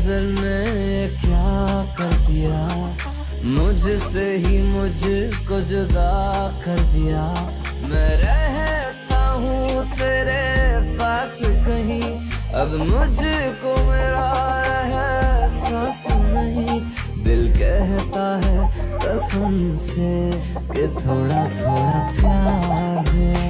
नजर ने क्या कर दिया, मुझसे ही मुझको जुदा कर दिया। मैं रहता हूँ तेरे पास कहीं, अब मुझको मेरा एहसास नहीं। दिल कहता है कसम से कि थोड़ा थोड़ा प्यार हुआ।